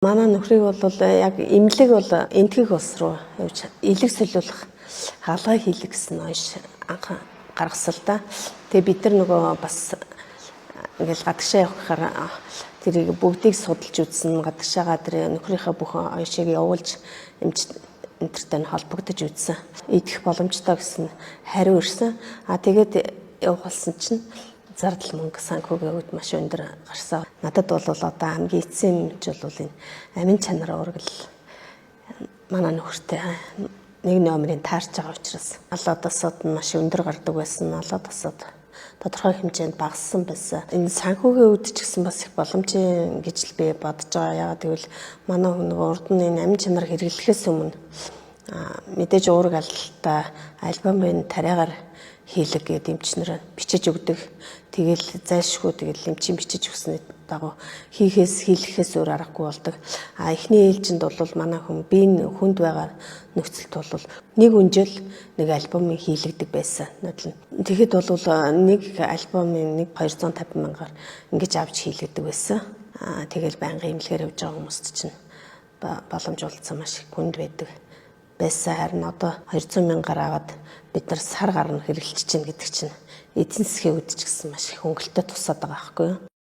Манай нөхрийг бол яг эмнэлэг бол энтхэг улс руу явж илэг солиулах хаалгаа хийлэг гэсэн ноёш анх гаргасан л да. Тэгээ бид нар нөгөө бас ингээл гадагшаа явахаар тэрийг бүгдийг судалж үзсэн, гадагшаагаа тэр нөхрийнхээ бүх оёшийг явуулж энтертэй нь холбогдож үзсэн. Идэх боломжтой гэсэн хариу ирсэн. Тэгээд явуулсан чинь зардал мөнгө санхүүгийн хувьд маш өндөр гарсан. Надад бол одоо хамгийн эцсийн юмч бол энэ амин чанарын урагл манай нөхөртэй нэг номерын таарч байгаа учраас алаад тосод маш өндөр гардаг байсан. Алаад тосод тодорхой хэмжээнд багассан байсан. Энэ санхүүгийн хувьд ч гэсэн бас их боломжийн гэж л би бодож байгаа. Яагаад гэвэл манай хүн нөгөө урд нь энэ амин чанар хэрэглэхээс өмнө мэдээж уураг алдaltaа альбомын тариагаар хийлэг гэдэг эмчнэр бичиж өгдөг. Тэгэл зайлшгүй тэгэл эмчийн бичиж өгснээ дагуу хийлгэхээс өөр аргагүй болдог. Эхний ээлжинд бол манай хүн биеийн хүнд байгаа нөхцөлд бол нэг өнжил нэг альбомын хийлэгдэг байсан. Тэгэхэд бол нэг альбомын 250 мянгаар ингэж авч хийлэгдэг байсан. Тэгэл байнгын эмнэлгээр явж байгаа хүмүүст чинь боломж олцсон маш их хүнд байдаг байсан. Харин одоо 200 мянгаар аваад бид нар сар гарна хэрэглэж чинь гэдэг чинь эдийн засгийн үед ч гэсэн маш их хөнгөлөлтөд тусаад байгаа байхгүй юу?